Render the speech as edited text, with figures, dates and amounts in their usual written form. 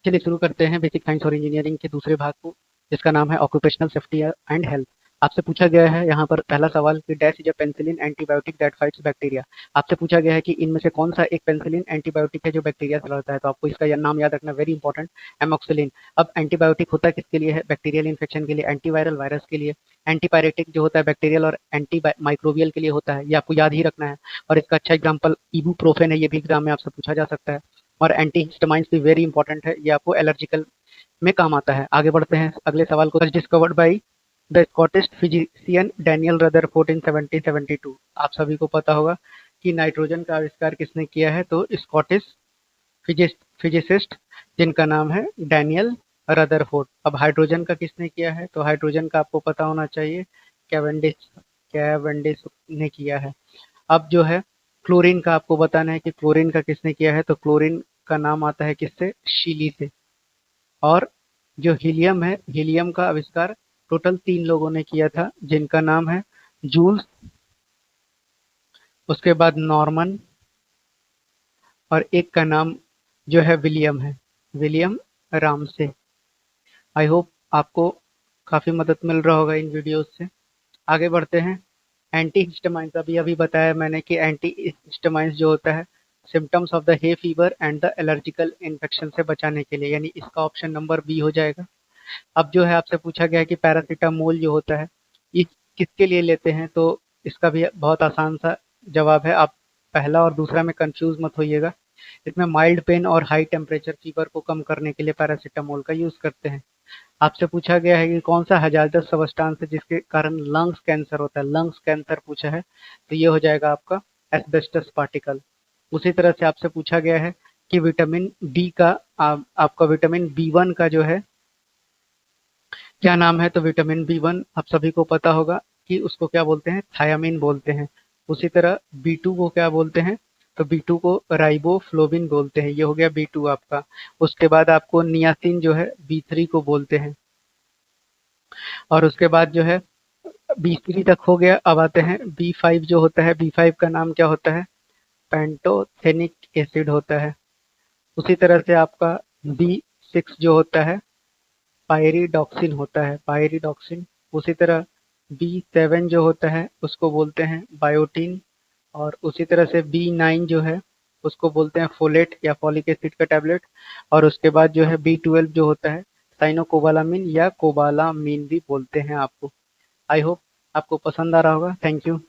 चलिए शुरू करते हैं बेसिक साइंस और इंजीनियरिंग के दूसरे भाग को, जिसका नाम है ऑक्यूपेशनल सेफ्टी एंड हेल्थ। आपसे पूछा गया है यहाँ पर पहला सवाल कि dash is a penicillin antibiotic that fights bacteria. आपसे पूछा गया है कि इनमें से कौन सा एक पेनिसिलिन एंटीबायोटिक है जो बैक्टीरिया से लड़ता है। तो आपको इसका नाम याद रखना वेरी इंपॉर्टेंट, एमोक्सिलिन। अब एंटीबायोटिक होता है किसके लिए है? बैक्टीरियल इन्फेक्शन के लिए, एंटीवायरल वायरस के लिए। एंटीपायरेटिक जो होता है बैक्टीरियल और एंटी माइक्रोबियल के लिए होता है, ये आपको याद ही रखना है। और इसका अच्छा एग्जाम्पल इबुप्रोफेन है, ये भी एग्जाम में आपसे पूछा जा सकता है। और एंटी हिस्टामाइन्स भी वेरी इंपॉर्टेंट है, ये आपको एलर्जिकल में काम आता है। आगे बढ़ते हैं अगले सवाल को। Discovered by the Scottish physician Daniel Rutherford in 1772। आप सभी को पता होगा कि नाइट्रोजन का आविष्कार किसने किया है? तो स्कॉटिश फिजिसिस्ट जिनका नाम है डैनियल रदरफोर्ड। अब हाइड्रोजन का किसने किया है? तो हाइड्रोजन का आपको पता होना चाहिए, कैवेंडिश कैवेंडिश ने किया है। अब जो है क्लोरीन का आपको बताना है कि क्लोरीन का किसने किया है? तो क्लोरीन का नाम आता है किससे? शीली से। और जो हीलियम है, हीलियम का आविष्कार टोटल 3 लोगों ने किया था, जिनका नाम है जूल्स, उसके बाद नॉर्मन, और एक का नाम जो है विलियम है, विलियम रामसे। आई होप आपको काफ़ी मदद मिल रहा होगा इन वीडियोज़ से। आगे बढ़ते हैं। एंटी हिस्टामाइन्स, अभी अभी बताया मैंने कि एंटी हिस्टामाइन्स जो होता है symptoms of the hay fever and the allergical infection से बचाने के लिए, यानी इसका ऑप्शन नंबर बी हो जाएगा। अब जो है आपसे पूछा गया है कि पैरासिटामोल जो होता है ये किसके लिए लेते हैं? तो इसका भी बहुत आसान सा जवाब है, आप पहला और दूसरा में कंफ्यूज मत होइएगा। इसमें माइल्ड पेन और हाई टेम्परेचर फीवर को कम करने के लिए पैरासिटामोल का यूज करते हैं। आपसे पूछा गया है कि कौन सा हजारदस सब्सटेंस है जिसके कारण लंग्स कैंसर होता है? लंग्स कैंसर पूछा है, तो ये हो जाएगा आपका एस्बेस्टस पार्टिकल। उसी तरह से आपसे पूछा गया है कि विटामिन डी का आपका विटामिन बी 1 का जो है क्या नाम है? तो विटामिन बी 1 आप सभी को पता होगा कि उसको क्या बोलते हैं? थायामीन बोलते हैं। उसी तरह बी 2 को क्या बोलते हैं? तो बी 2 को राइबोफ्लोविन बोलते हैं। ये हो गया बी 2 आपका। उसके बाद आपको नियासिन जो है बी 3 को बोलते हैं। और उसके बाद जो है बी 3 तक हो गया। अब आते हैं बी 5 जो होता है, बी 5 का नाम क्या होता है? पेंटोथेनिक एसिड होता है। उसी तरह से आपका बी 6 जो होता है पायरिडॉक्सिन होता है, पायरिडॉक्सिन। उसी तरह बी 7 जो होता है उसको बोलते हैं बायोटीन। और उसी तरह से बी 9 जो है उसको बोलते हैं फोलेट या फॉलिक एसिड का टैबलेट। और उसके बाद जो है बी 12 जो होता है साइनोकोबालामिन या कोबालामिन भी बोलते हैं आपको। आई होप आपको पसंद आ रहा होगा। Thank you.